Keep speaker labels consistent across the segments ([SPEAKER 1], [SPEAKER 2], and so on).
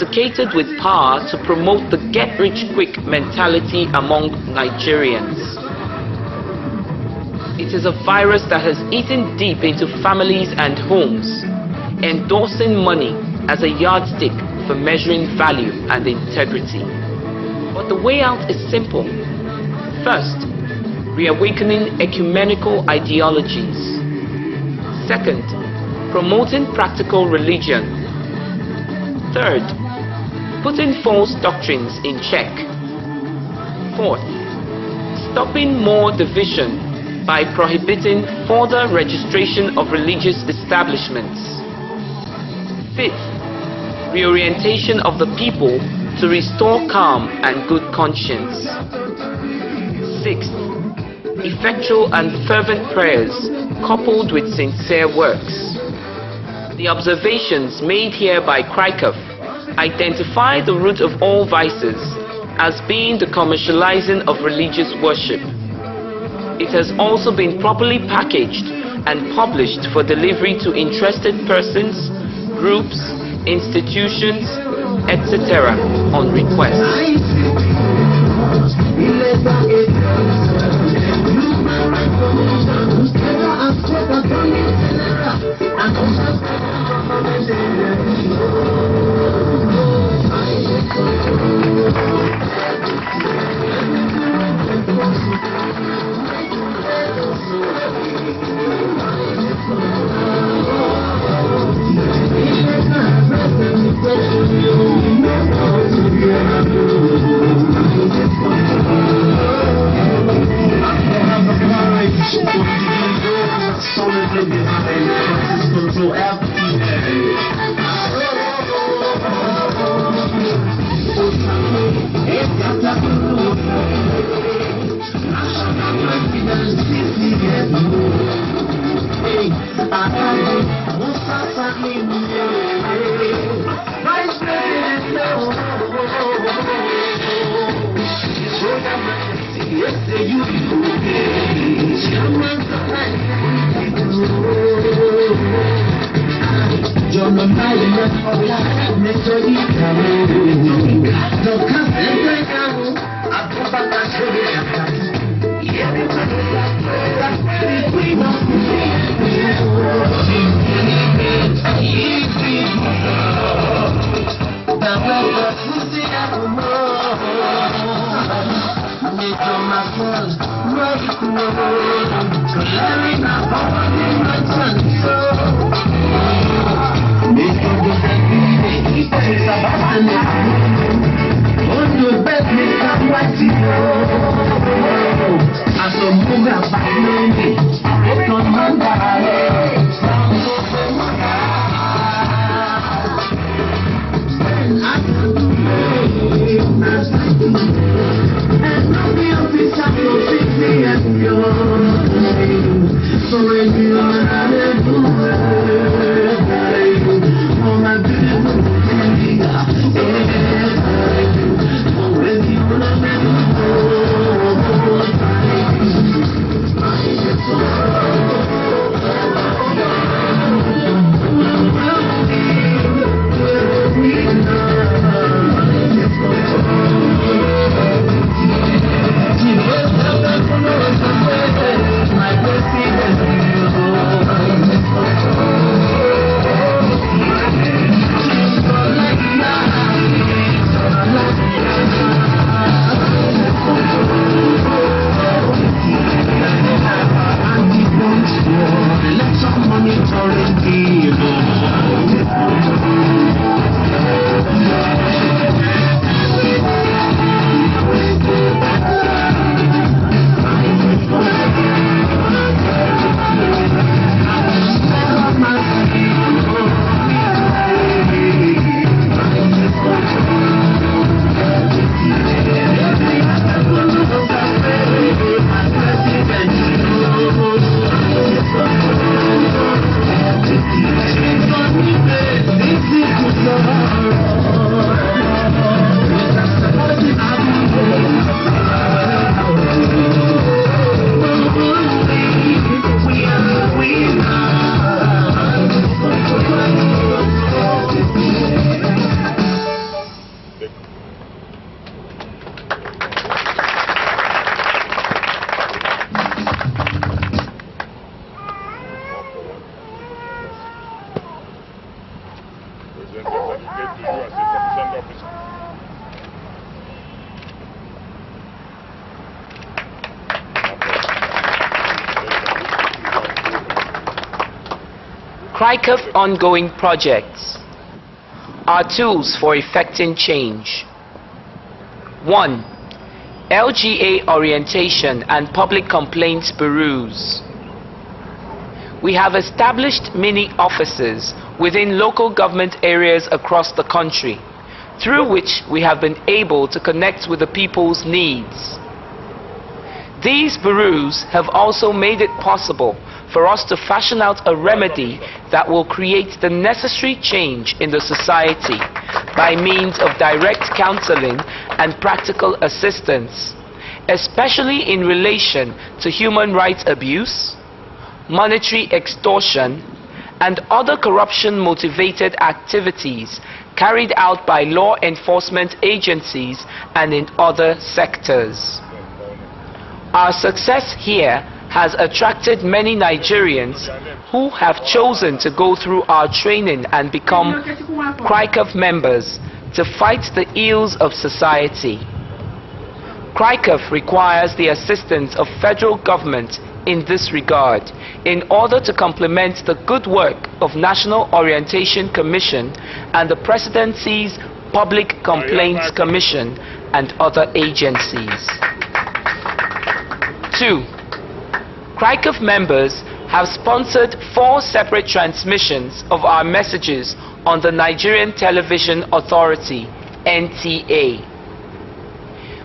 [SPEAKER 1] intoxicated with power to promote the get-rich-quick mentality among Nigerians. It is a virus that has eaten deep into families and homes, endorsing money as a yardstick for measuring value and integrity. But the way out is simple. First, reawakening ecumenical ideologies. Second, promoting practical religion. Third, putting false doctrines in check. Fourth, stopping more division by prohibiting further registration of religious establishments. Fifth, reorientation of the people to restore calm and good conscience. Sixth, effectual and fervent prayers coupled with sincere works. The observations made here by Crikov identify the root of all vices as being the commercializing of religious worship. It has also been properly packaged and published for delivery to interested persons, groups, institutions, etc. on request. Crikov ongoing projects are tools for effecting change. 1. LGA orientation and public complaints bureaus. We have established mini offices within local government areas across the country, through which we have been able to connect with the people's needs. These bureaus have also made it possible for us to fashion out a remedy that will create the necessary change in the society by means of direct counseling and practical assistance, especially in relation to human rights abuse, monetary extortion, and other corruption-motivated activities carried out by law enforcement agencies and in other sectors. Our success here has attracted many Nigerians who have chosen to go through our training and become Crikov members to fight the ills of society. Crikov requires the assistance of federal government in this regard in order to complement the good work of National Orientation Commission and the Presidency's Public Complaints Commission and other agencies. 2. Crikov members have sponsored 4 separate transmissions of our messages on the Nigerian Television Authority, NTA.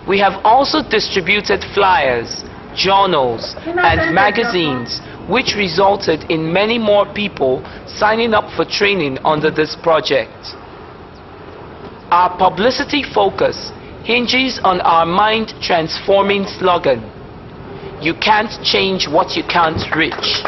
[SPEAKER 1] We have also distributed flyers, journals, and magazines, which resulted in many more people signing up for training under this project. Our publicity focus hinges on our mind-transforming slogan, "You can't change what you can't reach."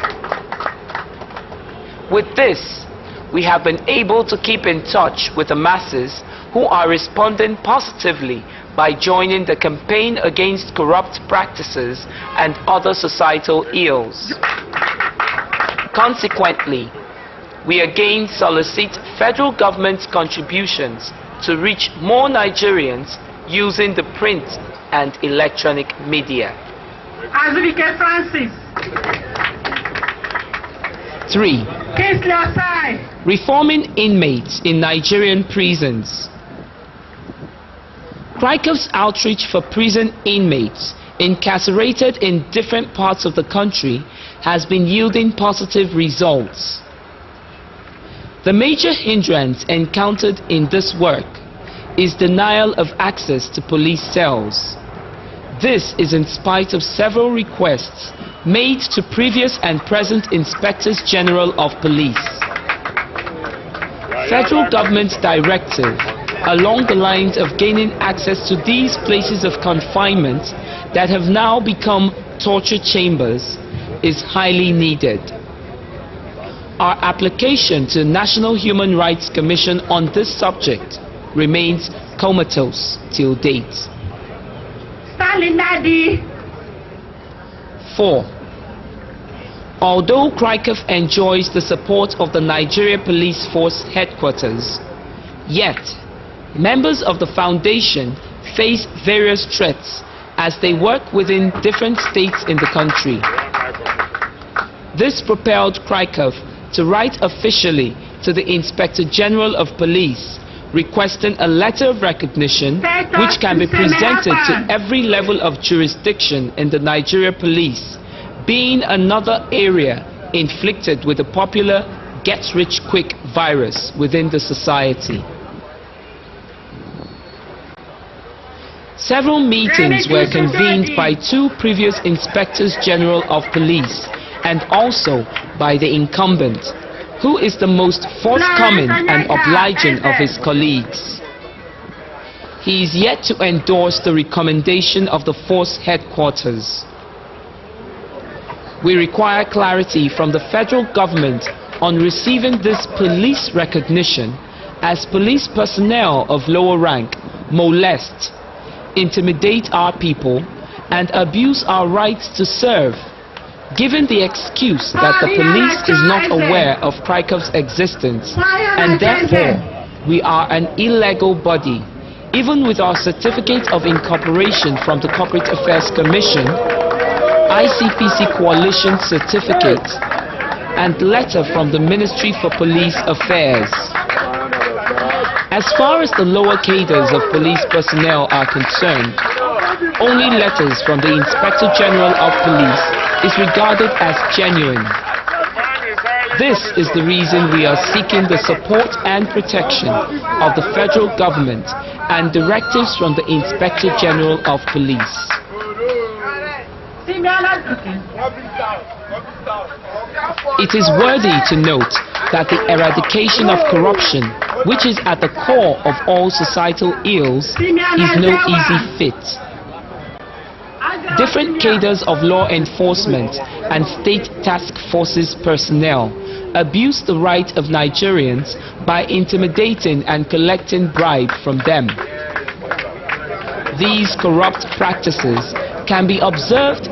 [SPEAKER 1] With this, we have been able to keep in touch with the masses who are responding positively by joining the campaign against corrupt practices and other societal ills. Consequently, we again solicit federal government's contributions to reach more Nigerians using the print and electronic media. 3. Reforming inmates in Nigerian prisons. Crikov's outreach for prison inmates incarcerated in different parts of the country has been yielding positive results. The major hindrance encountered in this work is denial of access to police cells. This is in spite of several requests made to previous and present Inspectors General of Police. Federal government's directive along the lines of gaining access to these places of confinement that have now become torture chambers is highly needed. Our application to National Human Rights Commission on this subject remains comatose till date. 4. Although Crikov enjoys the support of the Nigeria Police Force Headquarters, yet members of the Foundation face various threats as they work within different states in the country. This propelled Crikov to write officially to the Inspector General of Police requesting a letter of recognition which can be presented to every level of jurisdiction in the Nigeria Police, being another area inflicted with the popular get-rich-quick virus within the society. Several meetings were convened by 2 previous Inspectors General of Police and also by the incumbent, who is the most forthcoming and obliging of his colleagues. He is yet to endorse the recommendation of the force headquarters. We require clarity from the federal government on receiving this police recognition as police personnel of lower rank molest, intimidate our people, and abuse our rights to serve, given the excuse that the police is not aware of Crikov's existence and therefore we are an illegal body, even with our certificate of incorporation from the Corporate Affairs Commission, ICPC Coalition certificate, and letter from the Ministry for Police Affairs. As far as the lower cadres of police personnel are concerned, only letters from the Inspector General of Police is regarded as genuine. This is the reason we are seeking the support and protection of the federal government and directives from the Inspector General of Police. It is worthy to note that the eradication of corruption, which is at the core of all societal ills, is no easy feat. Different cadres of law enforcement and state task forces personnel abuse the right of Nigerians by intimidating and collecting bribe from them. These corrupt practices can be observed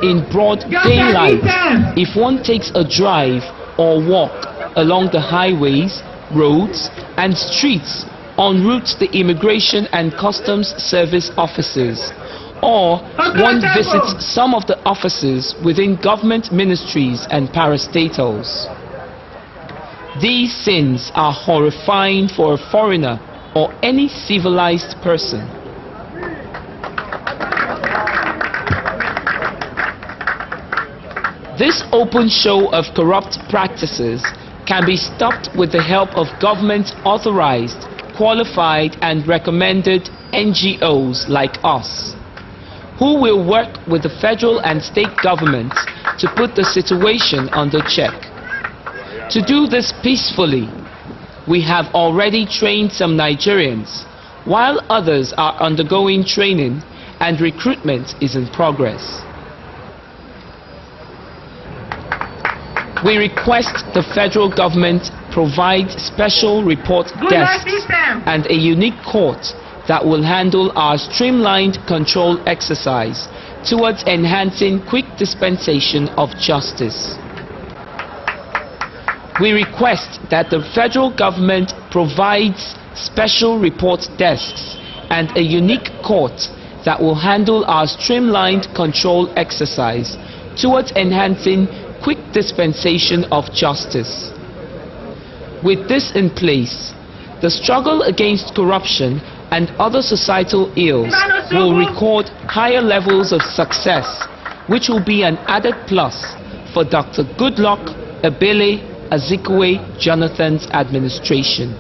[SPEAKER 1] in broad daylight if one takes a drive or walk along the highways, roads and streets en route to the Immigration and Customs Service offices, or one visits some of the offices within government ministries and parastatals. These sins are horrifying for a foreigner or any civilized person. This open show of corrupt practices can be stopped with the help of government-authorized, qualified and recommended NGOs like us, who will work with the federal and state governments to put the situation under check. To do this peacefully, we have already trained some Nigerians, while others are undergoing training and recruitment is in progress. We request the federal government provide special report desks and a unique court that will handle our streamlined control exercise towards enhancing quick dispensation of justice. We request that the federal government provides special report desks and a unique court that will handle our streamlined control exercise towards enhancing quick dispensation of justice. With this in place, the struggle against corruption and other societal ills will record higher levels of success, which will be an added plus for Dr. Goodluck Ebele Azikiwe Jonathan's administration.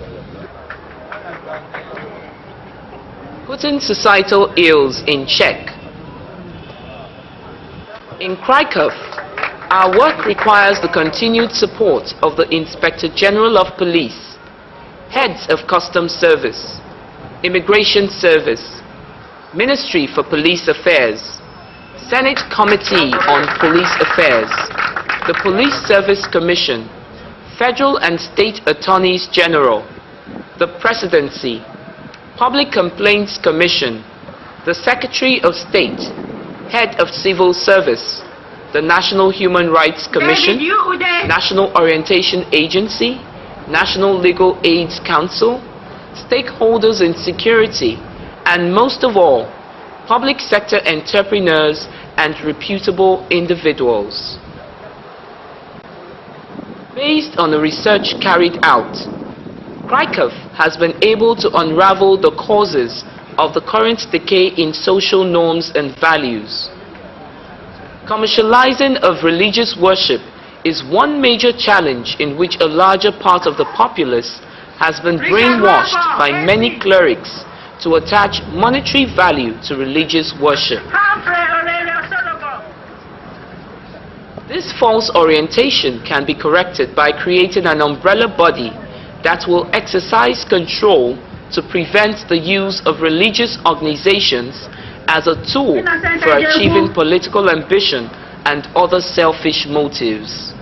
[SPEAKER 1] Putting societal ills in check. In Krakow, our work requires the continued support of the Inspector General of Police, Heads of Customs Service, Immigration Service, Ministry for Police Affairs, Senate Committee on Police Affairs, the Police Service Commission, Federal and State Attorneys General, the Presidency, Public Complaints Commission, the Secretary of State, Head of Civil Service, the National Human Rights Commission, National Orientation Agency, National Legal Aids Council, stakeholders in security, and most of all, public sector entrepreneurs and reputable individuals. Based on the research carried out, Krakow has been able to unravel the causes of the current decay in social norms and values. Commercializing of religious worship is one major challenge in which a larger part of the populace has been brainwashed by many clerics to attach monetary value to religious worship. This false orientation can be corrected by creating an umbrella body that will exercise control to prevent the use of religious organizations as a tool for achieving political ambition and other selfish motives.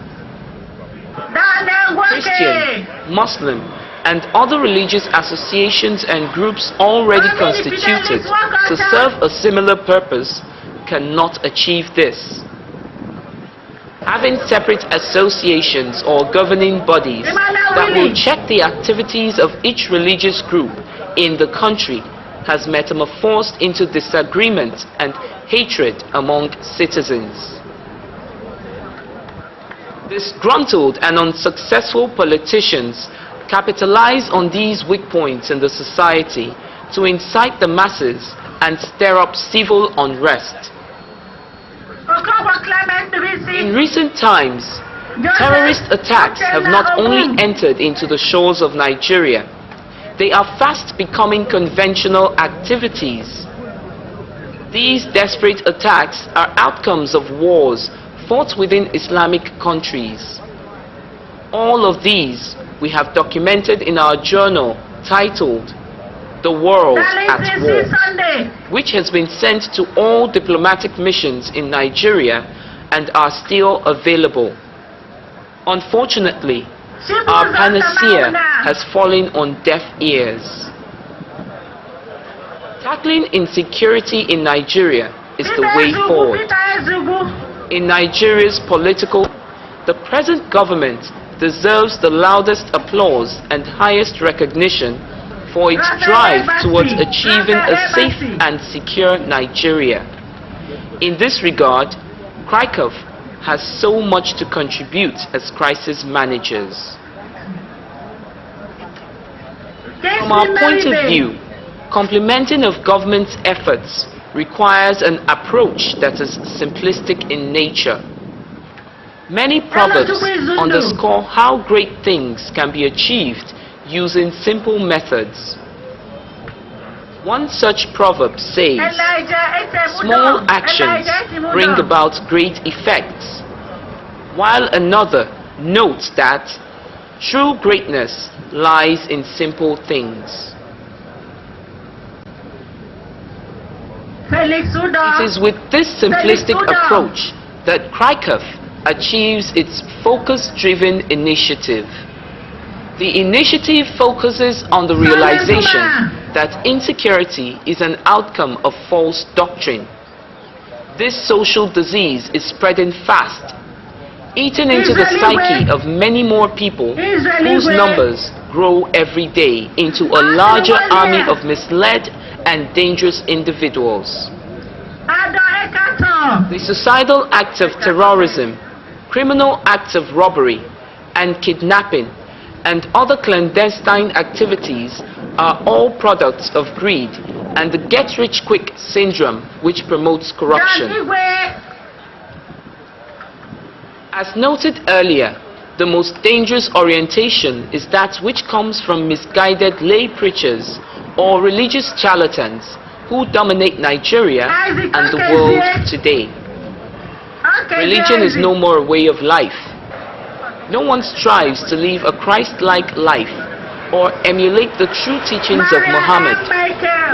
[SPEAKER 1] Christian, Muslim, and other religious associations and groups already constituted to serve a similar purpose cannot achieve this. Having separate associations or governing bodies that will check the activities of each religious group in the country has metamorphosed into disagreement and hatred among citizens. Disgruntled and unsuccessful politicians capitalize on these weak points in the society to incite the masses and stir up civil unrest. In recent times, terrorist attacks have not only entered into the shores of Nigeria, they are fast becoming conventional activities. These desperate attacks are outcomes of wars fought within Islamic countries. All of these we have documented in our journal titled The World at War, which has been sent to all diplomatic missions in Nigeria and are still available. Unfortunately, our panacea has fallen on deaf ears. Tackling insecurity in Nigeria is the way forward. In Nigeria's the present government deserves the loudest applause and highest recognition for its drive towards achieving a safe and secure Nigeria. In this regard, CRICOF has so much to contribute as crisis managers. From our point of view, complementing of government's efforts requires an approach that is simplistic in nature. Many proverbs underscore how great things can be achieved using simple methods. One such proverb says, "Small actions bring about great effects," while another notes that true greatness lies in simple things. It is with this simplistic approach that CRICOF achieves its focus-driven initiative. The initiative focuses on the realization that insecurity is an outcome of false doctrine. This social disease is spreading fast, eating into the psyche of many more people whose numbers grow every day into a larger army of misled and dangerous individuals. The suicidal acts of terrorism, criminal acts of robbery and kidnapping, and other clandestine activities are all products of greed and the get-rich-quick syndrome which promotes corruption. As noted earlier, the most dangerous orientation is that which comes from misguided lay preachers or religious charlatans who dominate Nigeria and the world today. Religion is no more a way of life. No one strives to live a Christ-like life or emulate the true teachings of Muhammad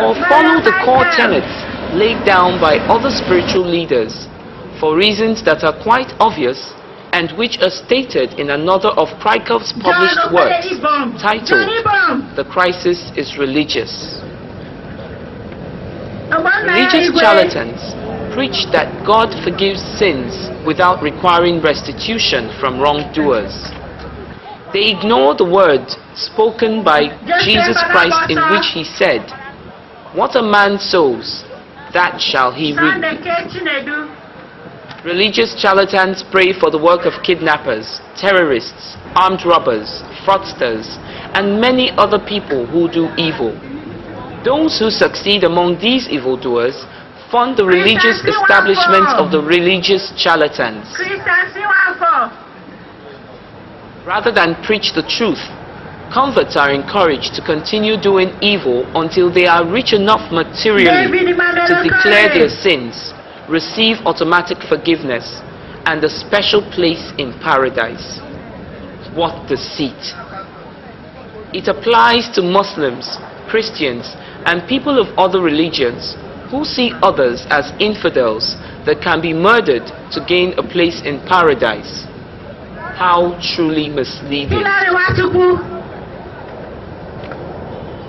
[SPEAKER 1] or follow the core tenets laid down by other spiritual leaders for reasons that are quite obvious and which are stated in another of CRICOF's published works titled "The Crisis is Religious." Religious charlatans preach that God forgives sins without requiring restitution from wrongdoers. They ignore the word spoken by Jesus Christ in which he said, "What a man sows, that shall he reap." Religious charlatans pray for the work of kidnappers, terrorists, armed robbers, fraudsters, and many other people who do evil. Those who succeed among these evildoers fund the religious establishments of the religious charlatans. Rather than preach the truth, converts are encouraged to continue doing evil until they are rich enough materially to declare their sins, receive automatic forgiveness, and a special place in paradise. What deceit! It applies to Muslims, Christians, and people of other religions who see others as infidels that can be murdered to gain a place in paradise. How truly misleading.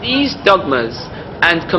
[SPEAKER 1] These dogmas and